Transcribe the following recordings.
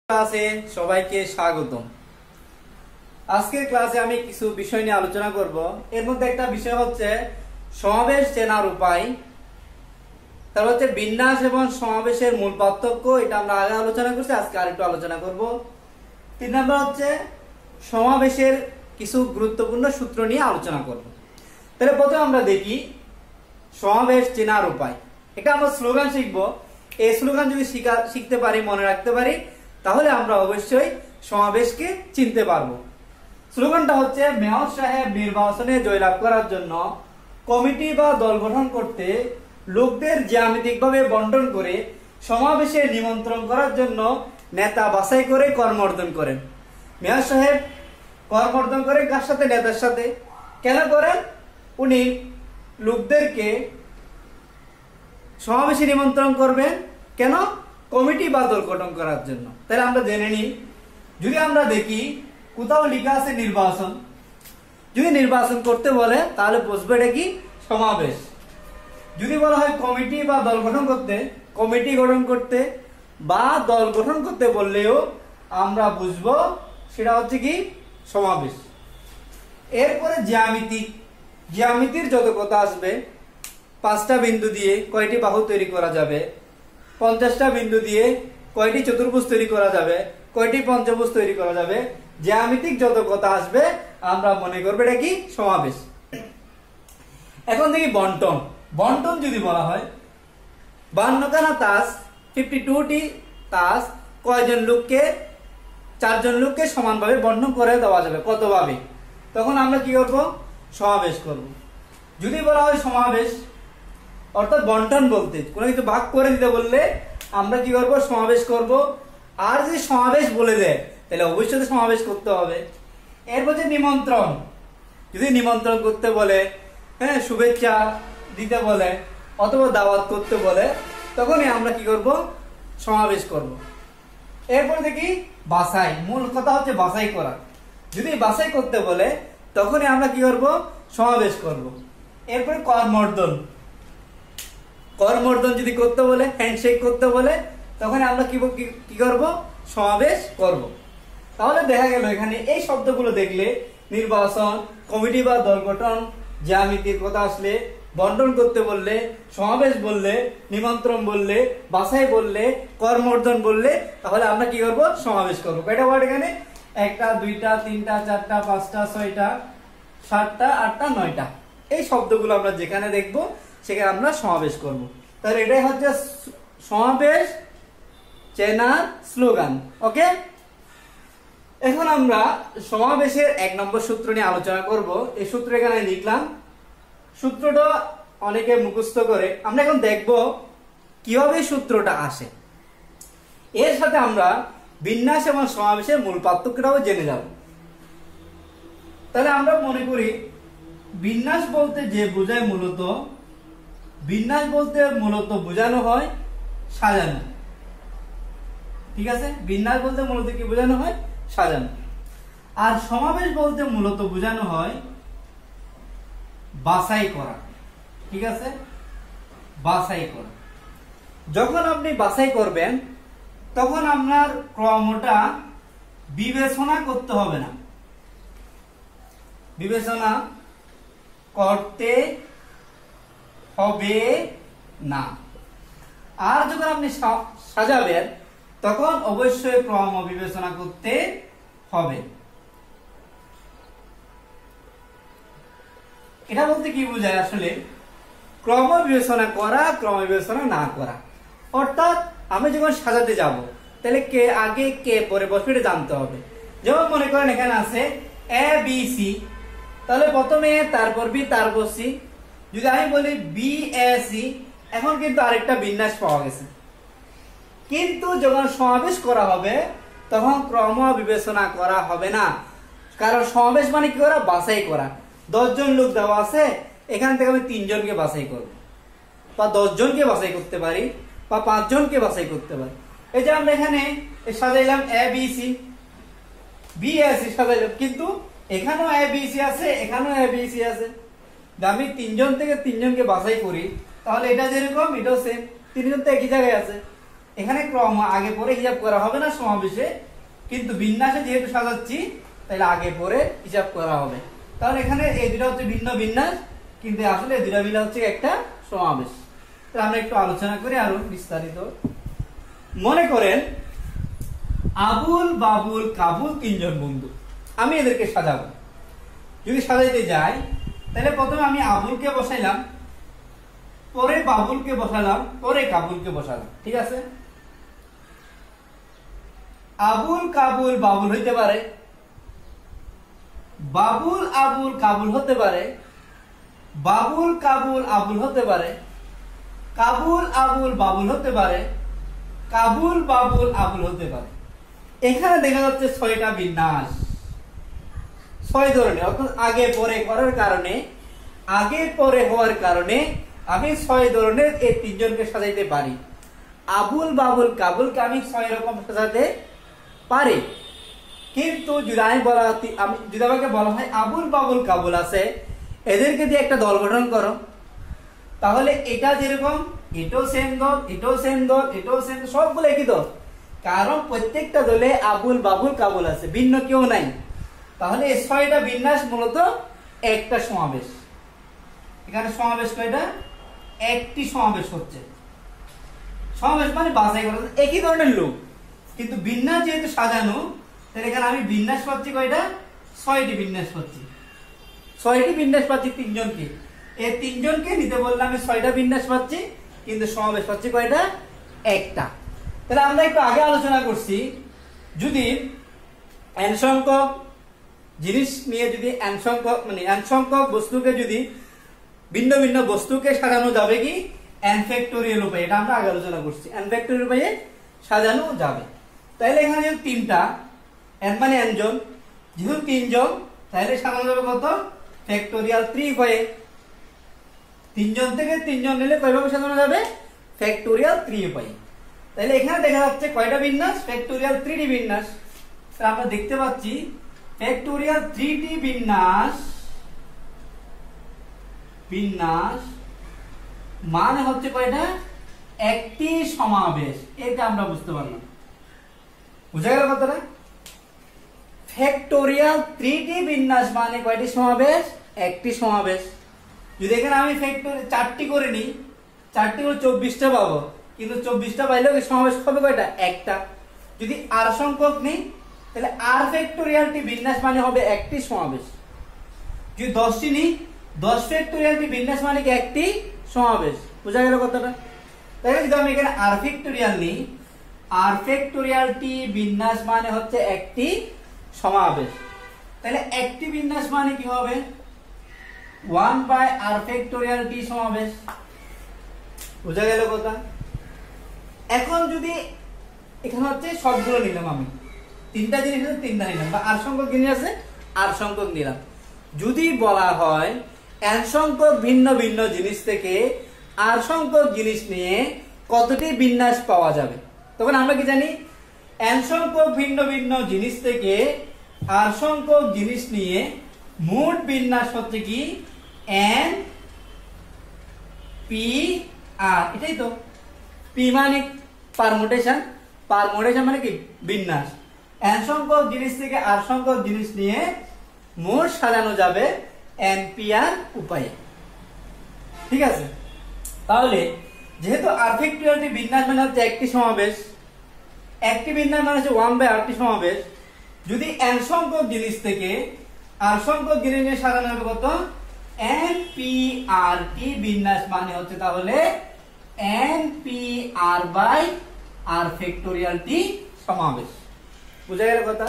ক্লাসে সবাইকে স্বাগতম। আজকের ক্লাসে আমি কিছু বিষয় নিয়ে আলোচনা করব। এর মধ্যে একটা বিষয় হচ্ছে সমাবেশ চেনার উপায়, তারপর হচ্ছে বিন্যাস এবং সমাবেশের মূল পার্থক্য, এটা আমরা আগে আলোচনা করছি, আজকে আরেকটু আলোচনা করব। 3 নম্বর হচ্ছে সমাবেশের কিছু গুরুত্বপূর্ণ সূত্র নিয়ে আলোচনা করব। তাহলে প্রথমে আমরা দেখি সমাবেশ চেনার উপায়। এটা আমরা স্লোগান শিখব। এই স্লোগান যদি শিখতে পারি, মনে রাখতে পারি, তাহলে আমরা অবশ্যই সমাবেশকে চিনতে পারবো। স্লোগানটা হচ্ছে মেয়র সাহেব নির্বাচনে জয়লাভ করার জন্য কমিটি বা দল গঠন করতে লোকদের জ্যামিতিকভাবে বন্টন করে সমাবেশে নিমন্ত্রণ করার জন্য নেতা বাছাই করে কর্মর্দন করেন। মেয়র সাহেব কর্মর্দন করে কার সাথে? নেতার সাথে। কেন করেন? উনি লোকদেরকে সমাবেশে নিমন্ত্রণ করবেন। কেন? কমিটি বা দল গঠন করার জন্য। তাহলে আমরা জেনে নিই। যদি আমরা দেখি কোথাও লেখা আছে নির্বাচন, যদি নির্বাচন করতে বলে তাহলে বুঝবে এটা কি? সমাবেশ। যদি বলা হয় কমিটি বা দল গঠন করতে, কমিটি গঠন করতে বা দল গঠন করতে বললেও আমরা বুঝবো সেটা হচ্ছে কি? সমাবেশ। এরপরে জ্যামিতির যত কথা আসবে, 5টা বিন্দু দিয়ে কয়টি বাহু তৈরি করা যাবে, 50টা বিন্দু দিয়ে কয়টি চতুর্ভুজ তৈরি করা যাবে, কয়টি পঞ্চভুজ তৈরি করা যাবে, জ্যামিতিক যত কথা আসবে আমরা মনে করবো এটা কি? সমাবেশ। এখন দেখি বন্টন। বন্টন যদি বলা হয় 52খানা তাস, 52টি তাস কয়জন লোককে? 4জন লোককে সমানভাবে বন্টন করে দেওয়া যাবে। কতভাবে? তখন আমরা কি করব? সমাবেশ করব। যদি বলা হয় সমাবেশ অর্থাৎ বন্টন বলতে কোনো কিছু ভাগ করে দিতে বললে আমরা কি করব? সমাবেশ করব। আর যদি সমাবেশ বলে দেয় তাহলে অবশ্যই সমাবেশ করতে হবে। এরপর যে নিমন্ত্রণ, যদি নিমন্ত্রণ করতে বলে, হ্যাঁ, শুভেচ্ছা দিতে বলে অথবা দাওয়াত করতে বলে, তখনই আমরা কি করব? সমাবেশ করব। এরপর দেখি বাছাই। মূল কথা হচ্ছে বাছাই করা। যদি বাছাই করতে বলে তখনই আমরা কি করব? সমাবেশ করব। এরপরে কর্মর্দন। কর্মর্দন যদি করতে বলে, হ্যান্ডশেক করতে বলে, তখন আমরা কি করব? সমাবেশ করব। তাহলে দেখা গেল এখানে এই শব্দগুলো দেখলে নির্বাচন, কমিটি বা দল গঠন, জ্যামিতির কথা আসলে, বন্টন করতে বললে, সমাবেশ বললে, নিমন্ত্রণ বললে, বাছাই বললে, কর্মর্দন বললে, তাহলে আমরা কি করব? সমাবেশ করব। কয়টা ওয়ার্ড এখানে? 1টা 2টা 3টা 4টা 5টা 6টা 7টা 8টা 9টা। এই শব্দগুলো আমরা যেখানে দেখব সেখানে আমরা সমাবেশ করব। তাহলে এটাই হচ্ছে সমাবেশ চেনার স্লোগান। ওকে, এখন আমরা সমাবেশের 1 নম্বর সূত্র নিয়ে আলোচনা করব। এই সূত্র এখানে লিখলাম। সূত্রটা অনেকে মুখস্থ করে। আমরা এখন দেখব কিভাবে সূত্রটা আসে। এর সাথে আমরা বিন্যাস এবং সমাবেশের মূল পার্থক্যটাও জেনে যাব। তাহলে আমরা মনে করি বিন্যাস বলতে যে বোঝায় মূলত বোঝানো হয় সাজানো। ঠিক আছে? বিন্যাস বলতে মূলত কি বোঝানো হয়? সাজানো। আর সমাবেশ বলতে মূলত বোঝানো হয় বাছাই করা। ঠিক আছে? বাছাই করা। যখন আপনি বাছাই করবেন তখন আপনার ক্রমটা বিবেচনা করতে হবে না, বিবেচনা করতে হবে না। আর যখন আপনি সাজাবেন তখন অবশ্যই ক্রম বিবেচনা করতে হবে। এটা বলতে কি বোঝায়? আসলে ক্রম বিবেচনা করা, ক্রম বিবেচনা না করা। অর্থাৎ আমি যখন সাজাতে যাব তাহলে কে আগে কে পরে বসবে এটা জানতে হবে। যেমন মনে করেন এখানে আছে এ বি সি, তাহলে প্রথমে এ, তারপর বি, তারপর সি। যদি আমি বলি বি এ সি, এখন কিন্তু আরেকটা বিন্যাস পাওয়া গেছে। কিন্তু যখন সমাবেশ করা হবে তখন ক্রম বিবেচনা করা হবে না। কারণ সমাবেশ মানে কি করা? বাছাই করা। 10 জন লোক দেওয়া আছে, এখান থেকে আমি 3 জনকে বাছাই করব, বা 10 জনকে বাছাই করতে পারি, বা 5 জনকে বাছাই করতে পারি। এই যে আমরা এখানে সাজাইলাম A B C, B A C সাজাইলাম, কিন্তু এখানেও এ বি সি আছে, এখানেও এ বি সি আছে। আমি 3 জন থেকে 3 জনকে বাছাই করি, তাহলে এটা যেরকম এটাও সেম, 3 জন তো একই জায়গায় আছে। এখানে ক্রম আগে পরে হিসাব করা হবে না সমাবেশে, কিন্তু বিন্যাসে যেহেতু সাজাচ্ছি তাহলে আগে পরে হিসাব করা হবে। তাহলে এখানে এই দুটো হচ্ছে ভিন্ন বিন্যাস, কিন্তু আসলে এই দুটো মিলে হচ্ছে একটা সমাবেশ। তাহলে আমরা একটু আলোচনা করি আরো বিস্তারিত। মনে করেন আবুল, বাবুল, কাবুল তিনজন বন্ধু, আমি এদেরকে সাজাবো। যদি সাজাইতে যাই তাহলে প্রথমে আমি আবুলকে বসাইলাম, পরে বাবুলকে বসালাম, পরে কাবুলকে বসালাম, ঠিক আছে? আবুল, কাবুল, বাবুল হইতে পারে, বাবুল, আবুল, কাবুল হতে পারে, বাবুল, কাবুল, আবুল হতে পারে, কাবুল, আবুল, বাবুল হতে পারে, কাবুল, বাবুল, আবুল হতে পারে। এখানে দেখা যাচ্ছে 6টা বিন্যাস, 6 ধরনের, অর্থাৎ আগে পরে করার কারণে, আগে পরে হওয়ার কারণে আমি 6 ধরনের এই তিনজনকে সাজাইতে পারি। আবুল, বাবুল, কাবুলকে আমি 6 রকম সাজাতে পারি। কিন্তু যদি আমাকে বলা হয় আবুল, বাবুল, কাবুল আছে, এদেরকে দিয়ে একটা দল গঠন করো, তাহলে এটা যেরকম এটাও সেম দল, এটাও সেম দল, এটাও সেম, সবগুলো একই দল, কারণ প্রত্যেকটা দলে আবুল, বাবুল, কাবুল আছে, ভিন্ন কেউ নাই। তাহলে এই 6টা বিন্যাস মূলত একটা সমাবেশ। এখানে সমাবেশ কয়টা? একটি সমাবেশ হচ্ছে। সমাবেশ মানে বাছাই করা, একই ধরনের লোক, কিন্তু বিন্যাস যেহেতু সাজানো, তাহলে এখানে আমি বিন্যাস পাচ্ছি কয়টা? 6টি বিন্যাস পাচ্ছি। 6টি বিন্যাস পাচ্ছি তিনজনকে, এই তিনজনকে নিতে বললে আমি 6টা বিন্যাস পাচ্ছি, কিন্তু সমাবেশ পাচ্ছি কয়টা? একটা। তাহলে আমরা একটু আগে আলোচনা করছি, যদি n সংখ্যক জিনিস নিয়ে যদি n সংখ্যক বস্তুকে যদি ভিন্ন ভিন্ন বস্তুকে সাজানো যাবে কি n ফ্যাক্টোরিয়াল উপায়ে, এটা আমরা আগে আলোচনা করছি, n ফ্যাক্টোরিয়াল উপায়ে সাজানো যাবে। তাহলে এখানে যেহেতু 3টা, n মানে n জন, যেহেতু 3 জন, তাহলে সাজানো যাবে কত? ফ্যাক্টোরিয়াল 3 উপায়ে। 3 জন থেকে 3 জন নিলে কয়ভাবে সাজানো যাবে? ফ্যাক্টোরিয়াল 3 উপায়ে। তাহলে এখানে দেখা যাচ্ছে কয়টা বিন্যাস? ফ্যাক্টোরিয়াল 3টি বিন্যাস। তাহলে আমরা দেখতে পাচ্ছি ফ্যাক্টোরিয়াল 3টি বিন্যাস মানে হচ্ছে কয়টা? একটি সমাবেশ। এটা আমরা বুঝতে পারলাম, বুঝা গেল কথাটা? ফ্যাক্টোরিয়াল 3টি বিন্যাস মানে কয়টি সমাবেশ? একটি সমাবেশ। যদি এখানে আমি ফ্যাক্টোরিয়াল 4টি করে নিই, 4টি করে 24টা পাবো, কিন্তু 24টা পাইলেও সমাবেশ হবে কয়টা? একটা। যদি r সংখ্যক নেই, তাহলে r ফ্যাক্টোরিয়ালটি বিন্যাস মানে হবে একটি সমাবেশ। যদি 10টি নিই, 10 ফ্যাক্টোরিয়ালটি বিন্যাস মানে কি একটি সমাবেশ। বুঝা গেল কথাটা? তাহলে যদি আমি এখানে r ফ্যাক্টোরিয়াল নিই, r ফ্যাক্টোরিয়ালটি বিন্যাস মানে হচ্ছে একটি সমাবেশ। তাহলে একটি বিন্যাস মানে কি হবে? 1/r ফ্যাক্টোরিয়ালটি সমাবেশ। বুঝা গেল কথা? এখন যদি এখানে হচ্ছে সবগুলো নিলাম, আমি 3টা জিনিস আছে, 3টা নিলাম, বা r সংখ্যক জিনিস আছে, r সংখ্যক নিলাম। যদি বলা হয় n সংখ্যক ভিন্ন ভিন্ন জিনিস থেকে r সংখ্যক জিনিস নিয়ে কতটি বিন্যাস পাওয়া যাবে, তখন আমরা কি জানি? n সংখ্যক ভিন্ন ভিন্ন জিনিস থেকে r সংখ্যক জিনিস নিয়ে মোট বিন্যাস হচ্ছে কি? n p r। এটাই তো p মানে পারমুটেশন, পারমুটেশন মানে কি? বিন্যাস। n সংখ্যক জিনিস থেকে r সংখ্যক জিনিস নিয়ে মোট সাজানো যাবে npr উপায়ে, ঠিক আছে? তাহলে যেহেতু r ফ্যাক্টোরিয়ালটি বিন্যাস মানে হচ্ছে একটি সমাবেশ, একটি বিন্যাস মানে হচ্ছে 1/rটি সমাবেশ, যদি n সংখ্যক জিনিস থেকে r সংখ্যক জিনিস নিয়ে সাজানো হবে কত? nprটি বিন্যাস মানে হচ্ছে তাহলে npr/r ফ্যাক্টোরিয়ালটি সমাবেশ। বুঝা গেল কথা?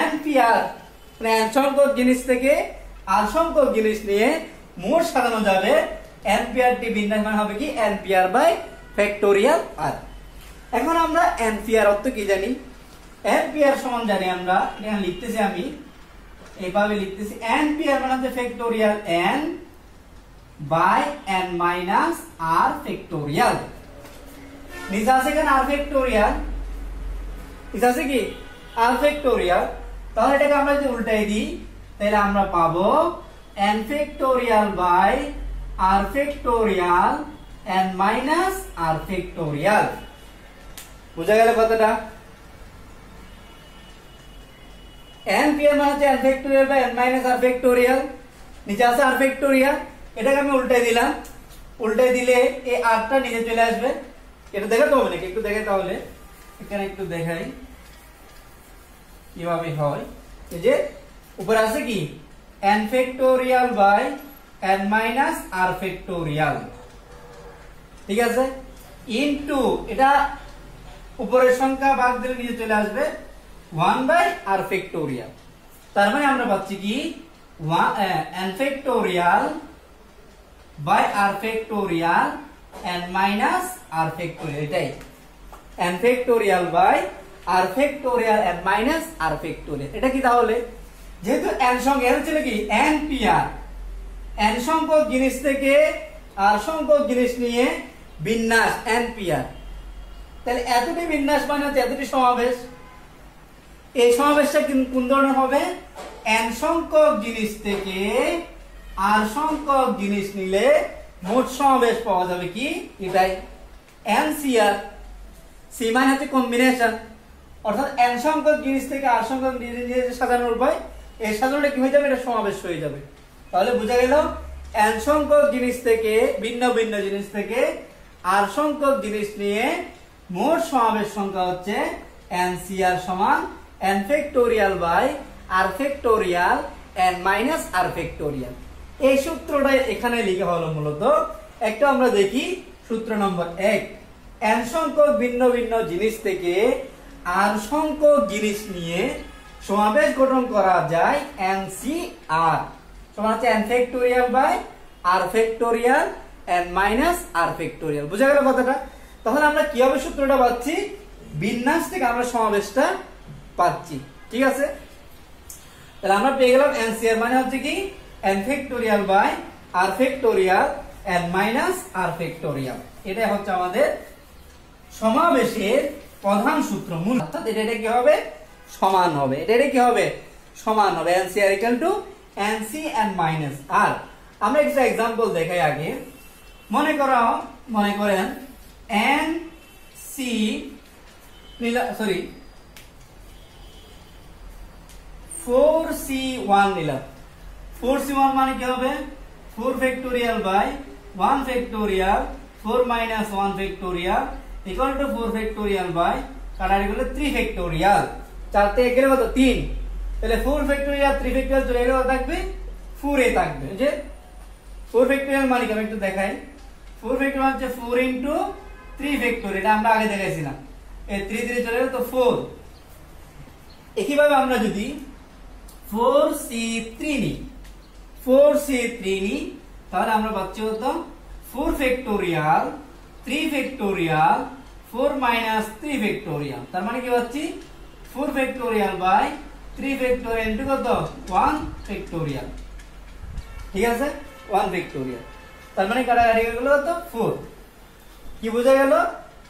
npr মানে n সংখ্যক জিনিস থেকে r সংখ্যক জিনিস নিয়ে মোট সাজানো যাবে nprটি বিন্যাস মানে হবে কি? npr/ফ্যাক্টোরিয়াল r। এখন আমরা npr অর্থ কি জানি? npr সমান জানি আমরা, এখানে লিখতেছি, আমি এইভাবে লিখতেছি, npr মানে হচ্ছে ফ্যাক্টোরিয়াল n/n - r ফ্যাক্টোরিয়াল। নিচে আছে এখানে r ফ্যাক্টোরিয়াল, নিচে আছে কি? r factorial. তাহলে এটাকে আমরা যদি উল্টাই দিই, তাহলে আমরা পাবো n factorial by r factorial n minus r factorial. বুঝা গেল কথাটা? n p মানে হচ্ছে n factorial by n minus r factorial, নিচে আছে r ফ্যাক্টোরিয়াল, এটাকে আমি উল্টাই দিলাম, উল্টাই দিলে এই r টা নিচে চলে আসবে। এটা দেখাতে হবে নাকি? একটু দেখাই, তাহলে এখানে একটু দেখাই কিভাবে হয়। এই যে উপরে আছে কি n factorial by n minus r factorial, ঠিক আছে, ইনটু এটা উপরের সংখ্যা ভাগ দিলে নিচে চলে আসবে 1 বাই r ফ্যাক্টোরিয়াল। তার মানে আমরা পাচ্ছি কি n factorial by r factorial n minus r factorial, এটাই n factorial by r factorial n minus r factorial. এটা কি তাহলে? যেহেতু n সংখ্যা এর ছিল কি n pr, n সংখ্যক জিনিস থেকে r সংখ্যক জিনিস নিয়ে বিন্যাস n pr, তাহলে এতটি বিন্যাস মানে হচ্ছে এতটি সমাবেশ। এই সমাবেশটা কোন ধরনের হবে? n সংখ্যক জিনিস থেকে r সংখ্যক জিনিস নিলে মোট সমাবেশ পাওয়া যাবে কি এটাই NCR। সি মানে হচ্ছে কম্বিনেশন, অর্থাৎ n সংখ্যক জিনিস থেকে r সংখ্যক জিনিস সাজানোর উপায়, এই সাজানোটা কি হয়ে যাবে? এটা সমাবেশ হয়ে যাবে। তাহলে বোঝা গেল n সংখ্যক জিনিস থেকে ভিন্ন ভিন্ন জিনিস থেকে r সংখ্যক জিনিস নিয়ে মোট সমাবেশ সংখ্যা হচ্ছে NCR সমান n factorial by r factorial n minus r factorial. এই সূত্রটা এখানে লেখা হলো মূলত। একটা আমরা দেখি সূত্র নম্বর 1, n সংখ্যক ভিন্ন ভিন্ন জিনিস থেকে r সংখ্যক জিনিস নিয়ে সমাবেশ গঠন করা যায় NCR সমান হচ্ছে n factorial by r factorial n minus r factorial. বুঝা গেল কথাটা? তখন আমরা কিভাবে সূত্রটা পাচ্ছি? বিন্যাস থেকে আমরা সমাবেশটা পাচ্ছি, ঠিক আছে? তাহলে আমরা পেয়ে গেলাম NCR মানে হচ্ছে কি n factorial by r factorial n minus r factorial. এটা হচ্ছে আমাদের সমাবেশের প্রধান সূত্র, মূল। অর্থাৎ এটা কি হবে? সমান হবে। এটা কি হবে? সমান হবে। NCR equal to NC n minus r। আমরা একটা एग्जांपल দেখাই আগে। মনে করেন NC সরি 4C1 নিলাম। 4C1 মানে কি হবে? 4 factorial by 1 factorial 4 minus 1 factorial equal to 4 factorial by কাটারি করলে 3 ফ্যাক্টোরিয়াল। 4 থেকে গেলে কত? 3। তাহলে 4 ফ্যাক্টোরিয়াল 3 ফ্যাক্টোরিয়াল চলে গেলে থাকবে 4a থাকবে। যে 4 ফ্যাক্টোরিয়াল মানে কি আমি একটু দেখাই। 4 ফ্যাক্টোরিয়াল হচ্ছে 4 ইনটু 3 ফ্যাক্টোরিয়াল, এটা আমরা আগে দেখাইছিলাম। এই 3 3 চলে গেল তো 4। একইভাবে আমরা যদি 4C3 নিই, 4C3 নিই, তাহলে আমরা পাচ্ছি কত? 4 ফ্যাক্টোরিয়াল 3 ফ্যাক্টোরিয়াল 4 মাইনাস 3 ফ্যাক্টোরিয়াল। তার মানে কি পাচ্ছি? 4 ফ্যাক্টোরিয়াল বাই 3 ফ্যাক্টোরিয়াল ইনটু কত? 1 ফ্যাক্টোরিয়াল, ঠিক আছে? 1 ফ্যাক্টোরিয়াল। তার মানে কাটাকাটি গেল কত? 4। কি বোঝা গেল?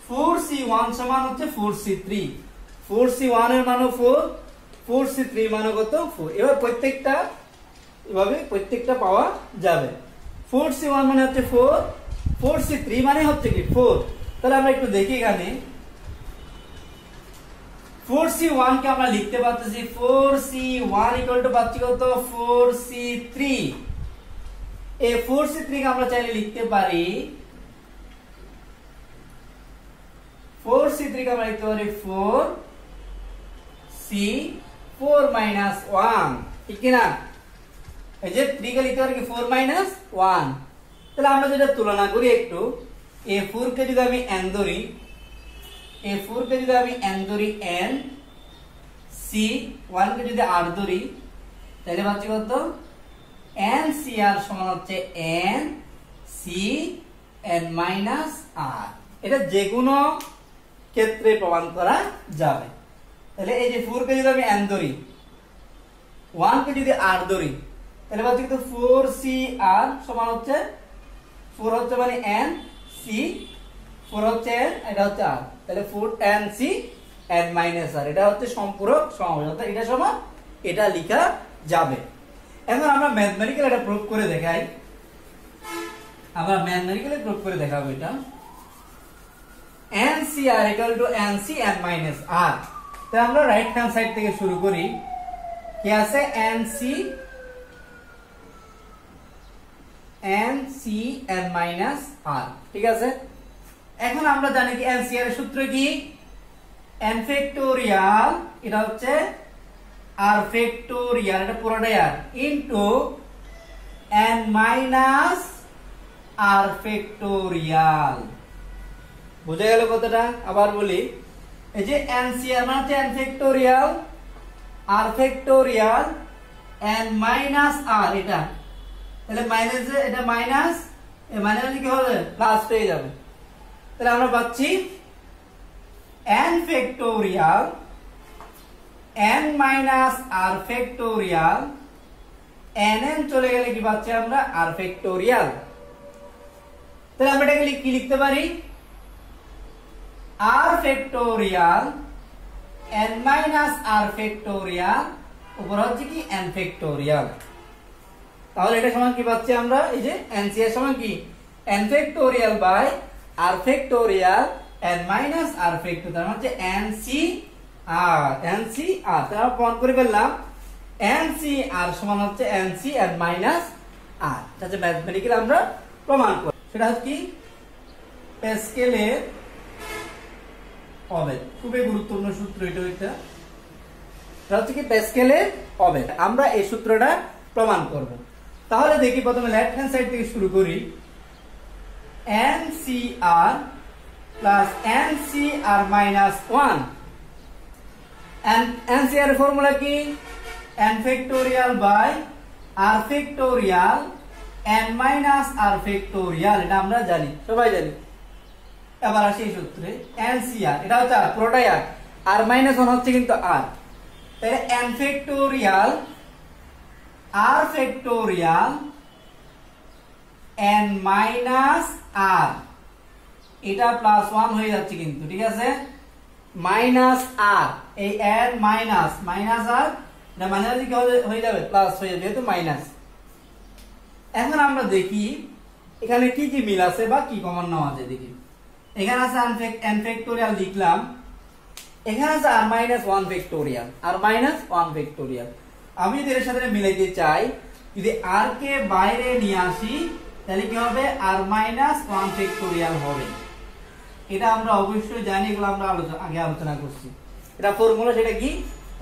4C1 সমান হচ্ছে 4C3। 4C1 এর মান 4, 4C3 মান কত? 4। এবার প্রত্যেকটা পাওয়া যাবে। 4C1 মানে হচ্ছে 4, 4C3 মানে হচ্ছে কি 4। তাহলে আমরা একটু দেখি এখানে 4C1 কে আমরা লিখতে পাচ্ছি 4C1 ইকুয়াল টু পাচ্ছি কত? 4C3। এই 4C3 কে আমরা চাইলে লিখতে পারি 4C3 কে আমরা লিখতে পারি 4C4 মাইনাস 1, ঠিক কি না? এই যে 3 কে লিখতে পারি কি 4 মাইনাস 1। তাহলে আমরা যেটা তুলনা করি একটু, এই 4 কে যদি আমি n ধরি, এই 4 কে যদি আমি n ধরি n, C1 কে যদি r ধরি, তাহলে পাচ্ছি কত? NCR সমান হচ্ছে NC n মাইনাস r। এটা যে কোনো ক্ষেত্রে প্রমাণ করা যাবে। তাহলে এই যে 4 কে যদি আমি n ধরি, 1 কে যদি r ধরি, তাহলে পাচ্ছি কত? 4CR সমান হচ্ছে 4 হচ্ছে মানে n, c 4 হচ্ছে n, এটা হচ্ছে r। তাহলে 4NC n মাইনাস r, এটা হচ্ছে সম্পূরক সমাবেশ। অর্থাৎ এটা সমান এটা লেখা যাবে। এখন আমরা ম্যাথমেটিক্যাল এটা প্রুফ করে দেখাই। আবার ম্যাথমেটিক্যালি প্রুফ করে দেখাবো এটা। NCR equal to NC n minus R। তাহলে আমরা রাইট হ্যান্ড সাইড থেকে শুরু করি। কি আছে? NC n minus R, ঠিক আছে। এখন আমরা জানি কি NCR এর সূত্র কি? n ফ্যাক্টোরিয়াল, এটা হচ্ছে r ফ্যাক্টোরিয়াল, এটা পুরোটাই r, into n minus r factorial. বুঝা গেল কতটা? আবার বলি, এই যে NCR মানে হচ্ছে n factorial r factorial n minus r, এটা তাহলে মাইনাস, এটা মাইনাস, এই মাইনাস কি হবে? প্লাস হয়ে যাবে। তাহলে আমরা পাচ্ছি n factorial n minus r factorial, n চলে গেলে কি পাচ্ছি আমরা? r factorial. তাহলে আমরা এটাকে কি লিখতে পারি? r factorial n minus r factorial উপর হচ্ছে কি n ফ্যাক্টোরিয়াল। তাহলে এটা সমান কি পাচ্ছি আমরা? এই যে NCR সমান কি? n factorial by r factorial n minus r factorial, তার মানে হচ্ছে NCR। তাহলে প্রমাণ করে ফেললাম NCR সমান হচ্ছে NC n মাইনাস r। এটা ম্যাথমেটিক্যালি আমরা প্রমাণ করি। সেটা হচ্ছে কি? প্যাসকেলের অবেদ। খুবই গুরুত্বপূর্ণ সূত্র এটা। এটা হচ্ছে কি? প্যাসকেলের অবেদ। আমরা এই সূত্রটা প্রমাণ করব। তাহলে দেখি, প্রথমে লেফট হ্যান্ড সাইড থেকে শুরু করি। NCR plus NCR minus 1। NCR এর ফর্মুলা কি? n factorial by r factorial n minus r factorial, এটা আমরা জানি, সবাই জানি। এবার আসি এই সূত্রে। NCR এটা হচ্ছে r, পুরোটাই r, r মাইনাস 1 হচ্ছে কিন্তু r। তাহলে n factorial r factorial n minus r, এটা প্লাস 1 হয়ে যাচ্ছে কিন্তু, ঠিক আছে। মাইনাস r, এই n মাইনাস মাইনাস r, এটা মাইনাস কি হয়ে যাবে? প্লাস হয়ে যাবে, যেহেতু মাইনাস। এখন আমরা দেখি এখানে কি কি মিল আছে বা কি কমন নেওয়া আছে দেখি। এখানে আছে n ফ্যাক্টোরিয়াল লিখলাম, এখানে আছে r minus 1 factorial, r minus 1 factorial. আমি যদি এর সাথে মিলাইতে চাই, যদি r কে বাইরে নিয়ে আসি তাহলে কি হবে? r মাইনাস 1 ফ্যাক্টোরিয়াল হবে। এটা আমরা অবশ্যই জানি, এগুলো আমরা আগে আলোচনা করছি। এটা ফর্মুলা, সেটা কি?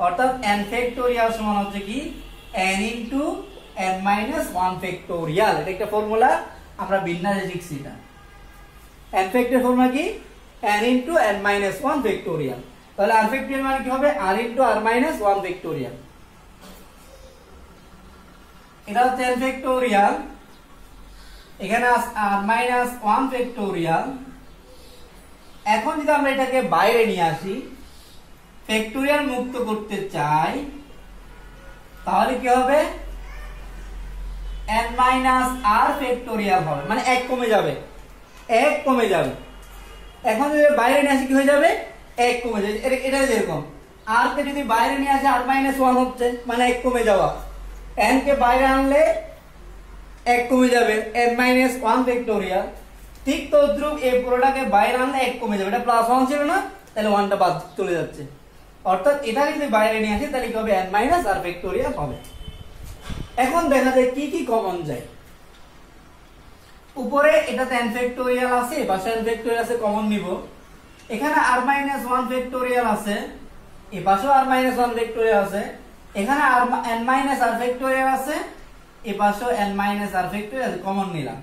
অর্থাৎ n ফ্যাক্টোরিয়াল সমান হচ্ছে কি? n into n minus 1 factorial. এটা একটা ফর্মুলা, আমরা বিন্যাসে শিখছি এটা। n ফ্যাক্টোরিয়াল ফর্মুলা কি? n into n minus 1 factorial. তাহলে r ফ্যাক্টোরিয়াল মানে কি হবে? r into r minus 1 factorial. এটা হচ্ছে n ফ্যাক্টোরিয়াল, এখানে r মাইনাস 1 ফ্যাক্টোরিয়াল। এখন যদি আমরা এটাকে বাইরে নিয়ে আসি, ফ্যাক্টোরিয়াল মুক্ত করতে চাই, তাহলে কি হবে? n মাইনাস r ফ্যাক্টোরিয়াল হবে, মানে 1 কমে যাবে, 1 কমে যাবে। এখন যদি বাইরে নিয়ে আসি কি হয়ে যাবে? 1 কমে যাবে। এটা যেরকম r কে যদি বাইরে নিয়ে আসি r মাইনাস 1 হচ্ছে, মানে 1 কমে যাওয়া। n কে বাইরে আনলে 1 কমে যাবে, n মাইনাস 1 ফ্যাক্টোরিয়াল। ঠিক তদ্রুপ এই পুরোটাকে বাইরে আনলে 1 কমে যাবে। এটা প্লাস 1 ছিল না, তাহলে 1টা বাদ চলে যাচ্ছে। অর্থাৎ এটাকে যদি বাইরে নিয়ে আসি তাহলে কি হবে? n মাইনাস r ফ্যাক্টোরিয়াল হবে। এখন দেখা যায় কি কি কমন যায়। উপরে এটাতে n ফ্যাক্টোরিয়াল আছে, পাশে n ফ্যাক্টোরিয়াল আছে, কমন নিব। এখানে r মাইনাস 1 ফ্যাক্টোরিয়াল আছে, এই পাশেও r মাইনাস 1 ফ্যাক্টোরিয়াল আছে। এখানে n মাইনাস r ফ্যাক্টোরিয়াল আছে, এই পাশেও n মাইনাস r ফ্যাক্টোরিয়াল আছে, কমন নিলাম।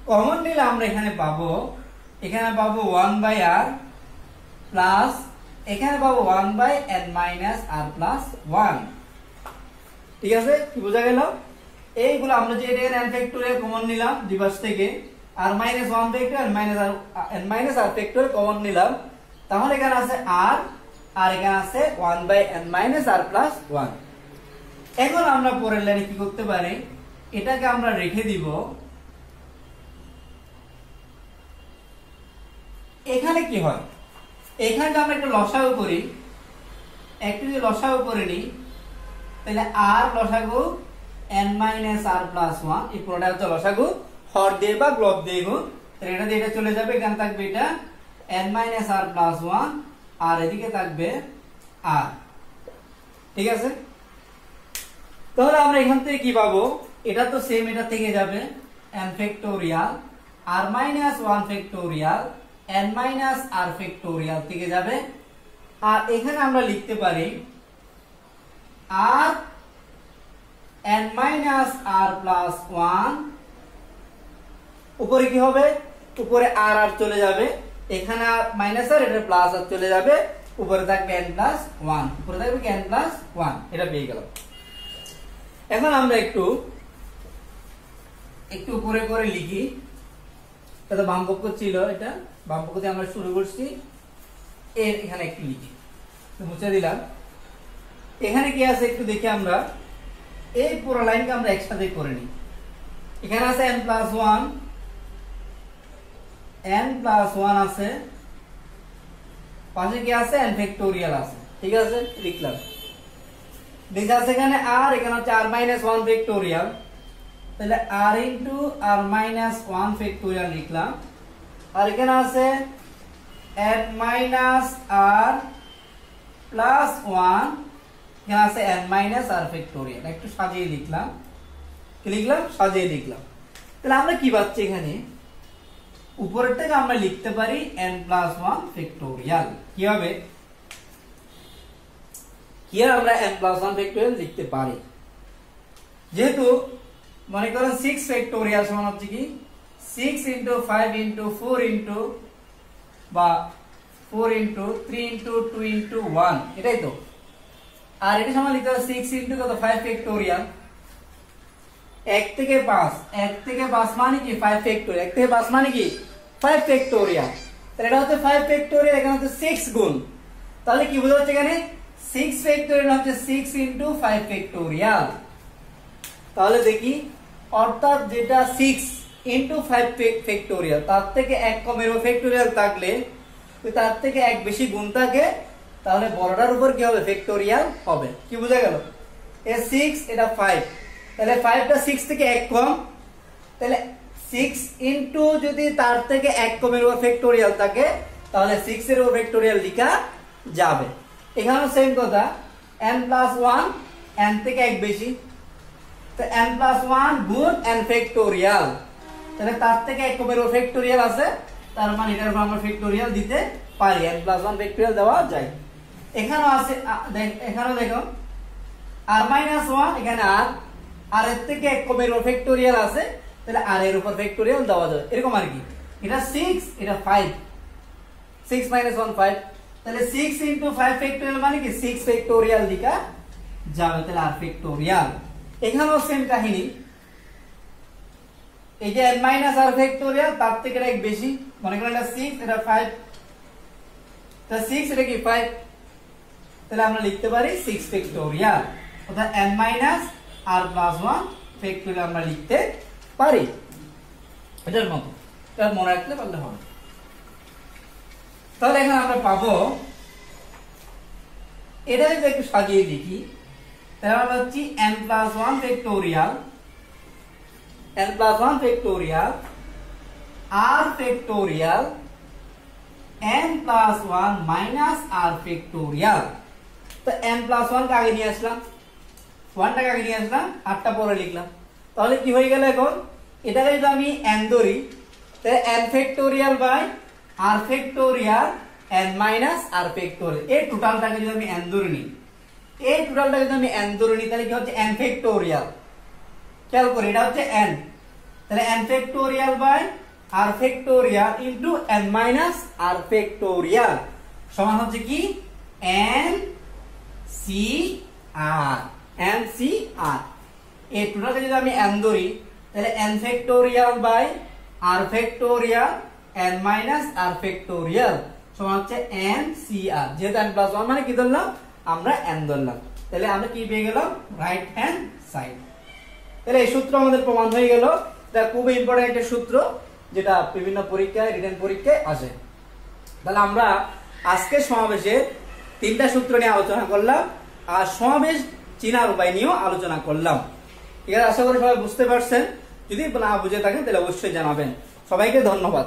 কমন নিলে আমরা এখানে পাবো 1/r প্লাস এখানে পাবো 1/n মাইনাস r প্লাস 1। ঠিক আছে, কি বোঝা গেল? এইগুলো আমরা যে এটা n ফ্যাক্টোরিয়াল কমন নিলাম দুই পাশ থেকে, r minus 1 factorial n minus r factorial common নিলাম, তাহলে এখানে আছে r আর এখানে আছে 1/n মাইনাস r প্লাস 1। এখন আমরা পরের লাইনে কি করতে পারি? এটাকে আমরা রেখে দিব। এখানে কি হয়? এখানে আমরা একটা লসাগু করি, একটু যদি লসাগু করে নিই, তাহলে r লসাগু n মাইনাস r প্লাস 1, এই পুরোটা হচ্ছে লসাগু হর দিয়ে বা গ্লব দিয়ে গুণ, এটা দিয়ে এটা চলে যাবে, এখানে থাকবে এটা n মাইনাস আর প্লাস 1 আর এদিকে থাকবে r। ঠিক আছে, তাহলে আমরা এখান থেকে কি পাবো, এটা তো সেম, এটা থেকে যাবে n factorial r minus 1 factorial n minus r factorial থেকে যাবে। আর এখানে আমরা লিখতে পারি r n minus r plus 1, উপরে কি হবে, উপরে r আর চলে যাবে, এখানে মাইনাস আর এটা প্লাস আর চলে যাবে, উপরে থাকবে n প্লাস 1, উপরে থাকবে n প্লাস 1, এটা পেয়ে গেল। এখন আমরা একটু উপরে করে লিখি, এটা বাম পক্ষ ছিল, এটা বাম পক্ষ দিয়ে আমরা শুরু করছি, এর এখানে একটু লিখি, মুছে দিলাম। এখানে কি আছে একটু দেখি আমরা, এই পুরো লাইনকে আমরা একসাথে করে নিই। এখানে আছে n প্লাস 1, n প্লাস 1 আছে, পাশে কি আছে n ফ্যাক্টোরিয়াল আছে। ঠিক আছে, লিখলাম। দেখে আছে এখানে r, এখানে হচ্ছে r মাইনাস 1 ফ্যাক্টোরিয়াল, তাহলে r into r minus 1 factorial লিখলাম। আর এখানে আছে n মাইনাস r প্লাস 1, এখানে আছে n মাইনাস r ফ্যাক্টোরিয়াল। একটু সাজিয়ে লিখলাম, কি লিখলাম, সাজিয়ে লিখলাম। তাহলে আমরা কি পাচ্ছি এখানে, উপরের থেকে আমরা লিখতে পারি n প্লাস 1 ফ্যাক্টোরিয়াল। কিভাবে, কি আমরা n প্লাস 1 ফ্যাক্টোরিয়াল লিখতে পারি, যেহেতু মনে করেন 6 ফ্যাক্টোরিয়াল সমান হচ্ছে কি 6 ইনটু 5 ইনটু 4 ইনটু বা 4 ইনটু 3 ইনটু 2 ইনটু 1, এটাই তো। আর এটা সমান লিখতে হবে 6 ইনটু কত 5 ফ্যাক্টোরিয়াল, 1 থেকে 5, 1 থেকে 5 মানে কি 5 ফ্যাক্টোরিয়াল, 1 থেকে 5 মানে কি 5 ফ্যাক্টোরিয়াল। তাহলে এটা হচ্ছে 5 ফ্যাক্টোরিয়াল, এখানে হচ্ছে 6 গুণ, তাহলে কি বোঝা যাচ্ছে এখানে 6 ফ্যাক্টোরিয়াল হচ্ছে 6 ইনটু 5 ফ্যাক্টোরিয়াল। তাহলে দেখি, অর্থাৎ যেটা 6 ইনটু 5 ফ্যাক্টোরিয়াল, তার থেকে 1 কমের ফ্যাক্টোরিয়াল থাকলে তার থেকে 1 বেশি গুণ থাকে, তাহলে বড়টার উপর কি হবে, ফ্যাক্টোরিয়াল হবে। কি বোঝা গেল, এ 6 এটা 5, তাহলে 5টা 6 থেকে 1 কম, তাহলে 6 ইনটু যদি তার থেকে 1 কমের উপর ফ্যাক্টোরিয়াল থাকে, তাহলে 6 এর উপর ফ্যাক্টোরিয়াল লেখা যাবে। এখানেও সেম কথা, n প্লাস 1, n থেকে 1 বেশি, তো n প্লাস 1 গুণ n ফ্যাক্টোরিয়াল, তাহলে তার থেকে 1 কমের উপর ফ্যাক্টোরিয়াল আছে, তার মানে এটার উপর আমরা ফ্যাক্টোরিয়াল দিতে পারি, n প্লাস 1 ফ্যাক্টোরিয়াল দেওয়া যায়। এখানেও আছে, এখানেও দেখো r মাইনাস 1, এখানে r এর থেকে 1 কমের উপর ফ্যাক্টোরিয়াল আছে, তাহলে r এর উপর ফ্যাক্টোরিয়াল দেওয়া যাবে, এরকম আর কি। এটা 6, এটা 5, 6 মাইনাস 1 5, তাহলে 6 ইনটু 5 ফ্যাক্টোরিয়াল মানে কি 6 ফ্যাক্টোরিয়াল লেখা যাবে, তাহলে r ফ্যাক্টোরিয়াল। এখানেও সেম কাহিনী, এই যে n মাইনাস r ফ্যাক্টোরিয়াল, তার থেকে এটা 1 বেশি, মনে করেন এটা 6, এটা 5, তাহলে 6 এটা কি 5, তাহলে আমরা লিখতে পারি 6 ফ্যাক্টোরিয়াল, অর্থাৎ n minus r plus 1 factorial আমরা লিখতে পারি। এটার মতো, এটা মনে রাখতে পারলে হবে। তাহলে এখন আমরা পাবো, এটা যদি একটু সাজিয়ে লিখি, তাহলে আমরা পাচ্ছি n plus 1 factorial, n plus 1 factorial r factorial n plus 1 minus r factorial. তো n প্লাস 1 কে আগে নিয়ে আসলাম, 1 টাকে আগে নিয়ে আসলাম, 8টা পরে লিখলাম, তাহলে কি হয়ে গেল, এখন এটাকে যদি আমি n ধরি, তাহলে n factorial by r factorial n minus r factorial, এই টোটালটাকে যদি আমি n ধরে নিই, এই টোটালটাকে যদি আমি n ধরে নিই, তাহলে কি হচ্ছে n ফ্যাক্টোরিয়াল। খেয়াল করি, এটা হচ্ছে n, তাহলে n factorial by r factorial into n minus r factorial সমান হচ্ছে কি n c r, n c r। এই টোটালকে যদি আমি n ধরি, তাহলে n factorial by r factorial n minus r factorial সমান হচ্ছে n c r। যেহেতু n প্লাস 1 মানে কি ধরলাম, আমরা n ধরলাম, তাহলে আমরা কি পেয়ে গেলাম, রাইট হ্যান্ড সাইড। তাহলে এই সূত্র আমাদের প্রমাণ হয়ে গেল। এটা খুব ইম্পর্টেন্ট একটা সূত্র, যেটা বিভিন্ন পরীক্ষায়, রিটেন পরীক্ষায় আসে। তাহলে আমরা আজকে সমাবেশে 3টা সূত্র নিয়ে আলোচনা করলাম, আর সমাবেশ চিনার উপায় নিয়েও আলোচনা করলাম। ঠিক আছে, আশা করি সবাই বুঝতে পারছেন। যদি না বুঝে থাকেন তাহলে অবশ্যই জানাবেন। সবাইকে ধন্যবাদ।